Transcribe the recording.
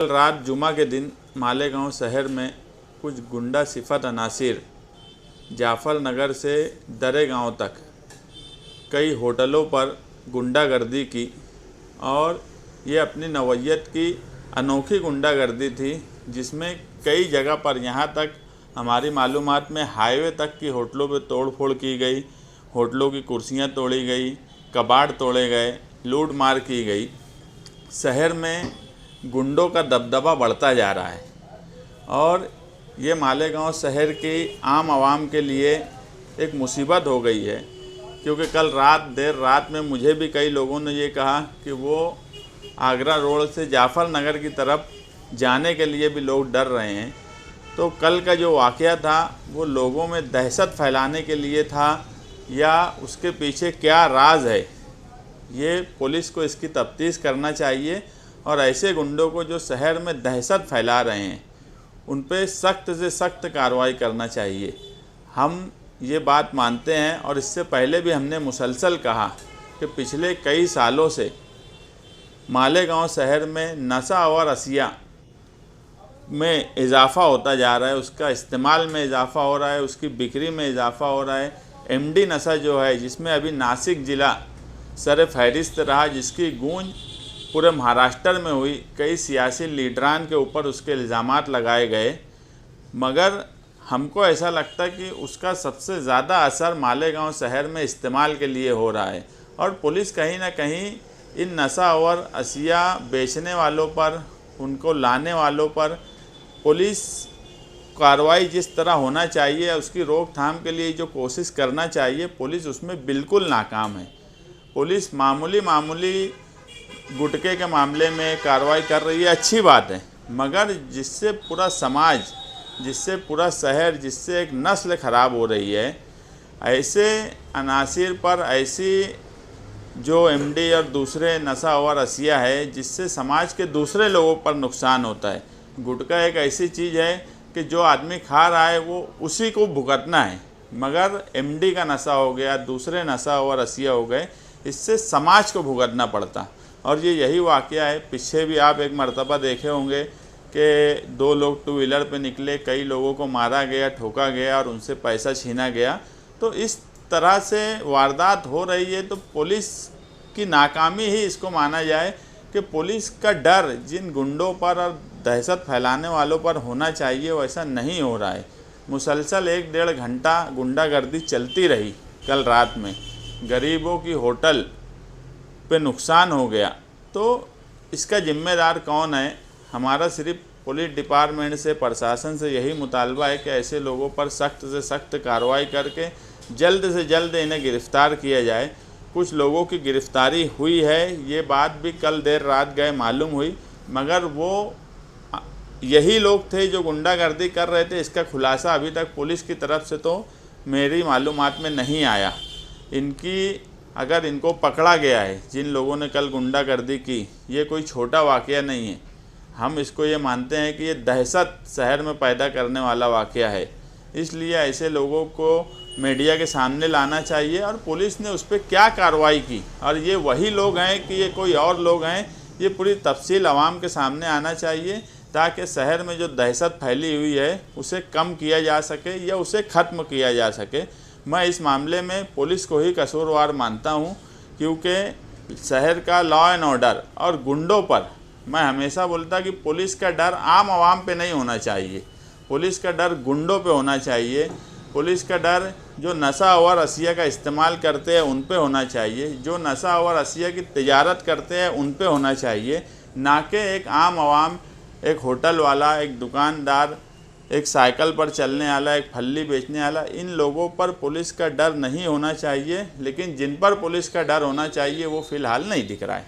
कल रात जुमा के दिन मालेगांव शहर में कुछ गुंडा सिफत अनासिर जाफर नगर से दरे गांव तक कई होटलों पर गुंडागर्दी की और ये अपनी नौयत की अनोखी गुंडागर्दी थी, जिसमें कई जगह पर यहाँ तक हमारी मालूमात में हाईवे तक की होटलों पे तोड़ फोड़ की गई, होटलों की कुर्सियाँ तोड़ी गई, कबाड़ तोड़े गए, लूट मार की गई। शहर में गुंडों का दबदबा बढ़ता जा रहा है और ये मालेगांव शहर की आम आवाम के लिए एक मुसीबत हो गई है, क्योंकि कल देर रात में मुझे भी कई लोगों ने ये कहा कि वो आगरा रोड से जाफर नगर की तरफ जाने के लिए भी लोग डर रहे हैं। तो कल का जो वाक़या था वो लोगों में दहशत फैलाने के लिए था या उसके पीछे क्या राज है, ये पुलिस को इसकी तफ्तीश करना चाहिए और ऐसे गुंडों को जो शहर में दहशत फैला रहे हैं उन पे सख्त से सख्त कार्रवाई करना चाहिए। हम ये बात मानते हैं और इससे पहले भी हमने मुसलसल कहा कि पिछले कई सालों से मालेगांव शहर में नशा और अशिया में इजाफ़ा होता जा रहा है, उसका इस्तेमाल में इजाफ़ा हो रहा है, उसकी बिक्री में इजाफ़ा हो रहा है। एमडी नशा जो है, जिसमें अभी नासिक ज़िला सर फहरिस्त रहा, जिसकी गूंज पूरे महाराष्ट्र में हुई, कई सियासी लीडरान के ऊपर उसके इल्ज़ामात लगाए गए, मगर हमको ऐसा लगता है कि उसका सबसे ज़्यादा असर मालेगांव शहर में इस्तेमाल के लिए हो रहा है और पुलिस कहीं ना कहीं इन नशा और अशिया बेचने वालों पर, उनको लाने वालों पर पुलिस कार्रवाई जिस तरह होना चाहिए, उसकी रोकथाम के लिए जो कोशिश करना चाहिए, पुलिस उसमें बिल्कुल नाकाम है। पुलिस मामूली गुटके के मामले में कार्रवाई कर रही है, अच्छी बात है, मगर जिससे पूरा समाज, जिससे पूरा शहर, जिससे एक नस्ल ख़राब हो रही है, ऐसे अनासिर पर, ऐसी जो एमडी और दूसरे नशा और अशिया है, जिससे समाज के दूसरे लोगों पर नुकसान होता है। गुटखा एक ऐसी चीज़ है कि जो आदमी खा रहा है वो उसी को भुगतना है, मगर एमडी का नशा हो गया, दूसरे नशा और अशिया हो गए, इससे समाज को भुगतना पड़ता। और ये यही वाक़या है। पीछे भी आप एक मर्तबा देखे होंगे कि 2 लोग 2 व्हीलर पे निकले, कई लोगों को मारा गया, ठोका गया और उनसे पैसा छीना गया। तो इस तरह से वारदात हो रही है, तो पुलिस की नाकामी ही इसको माना जाए कि पुलिस का डर जिन गुंडों पर और दहशत फैलाने वालों पर होना चाहिए वैसा नहीं हो रहा है। मुसलसल 1-1.5 घंटा गुंडागर्दी चलती रही कल रात में, गरीबों की होटल पे नुकसान हो गया। तो इसका जिम्मेदार कौन है? हमारा सिर्फ पुलिस डिपार्टमेंट से, प्रशासन से यही मुतालबा है कि ऐसे लोगों पर सख्त से सख्त कार्रवाई करके जल्द से जल्द इन्हें गिरफ़्तार किया जाए। कुछ लोगों की गिरफ़्तारी हुई है, ये बात भी कल देर रात गए मालूम हुई, मगर वो यही लोग थे जो गुंडागर्दी कर रहे थे। इसका खुलासा अभी तक पुलिस की तरफ से तो मेरी मालूमात में नहीं आया। अगर इनको पकड़ा गया है, जिन लोगों ने कल गुंडागर्दी की, ये कोई छोटा वाक़या नहीं है। हम इसको ये मानते हैं कि ये दहशत शहर में पैदा करने वाला वाक़या है। इसलिए ऐसे लोगों को मीडिया के सामने लाना चाहिए और पुलिस ने उस पर क्या कार्रवाई की और ये वही लोग हैं कि ये कोई और लोग हैं, ये पूरी तफसील आवाम के सामने आना चाहिए, ताकि शहर में जो दहशत फैली हुई है उसे कम किया जा सके या उसे ख़त्म किया जा सके। मैं इस मामले में पुलिस को ही कसूरवार मानता हूं, क्योंकि शहर का लॉ एंड ऑर्डर और गुंडों पर मैं हमेशा बोलता कि पुलिस का डर आम आवाम पे नहीं होना चाहिए, पुलिस का डर गुंडों पे होना चाहिए। पुलिस का डर जो नशा और अशिया का इस्तेमाल करते हैं उन पे होना चाहिए, जो नशा और अशिया की तिजारत करते हैं उन पे होना चाहिए, ना कि एक आम आवाम, एक होटल वाला, एक दुकानदार, एक साइकिल पर चलने वाला, एक फल्ली बेचने वाला। इन लोगों पर पुलिस का डर नहीं होना चाहिए, लेकिन जिन पर पुलिस का डर होना चाहिए वो फ़िलहाल नहीं दिख रहा है।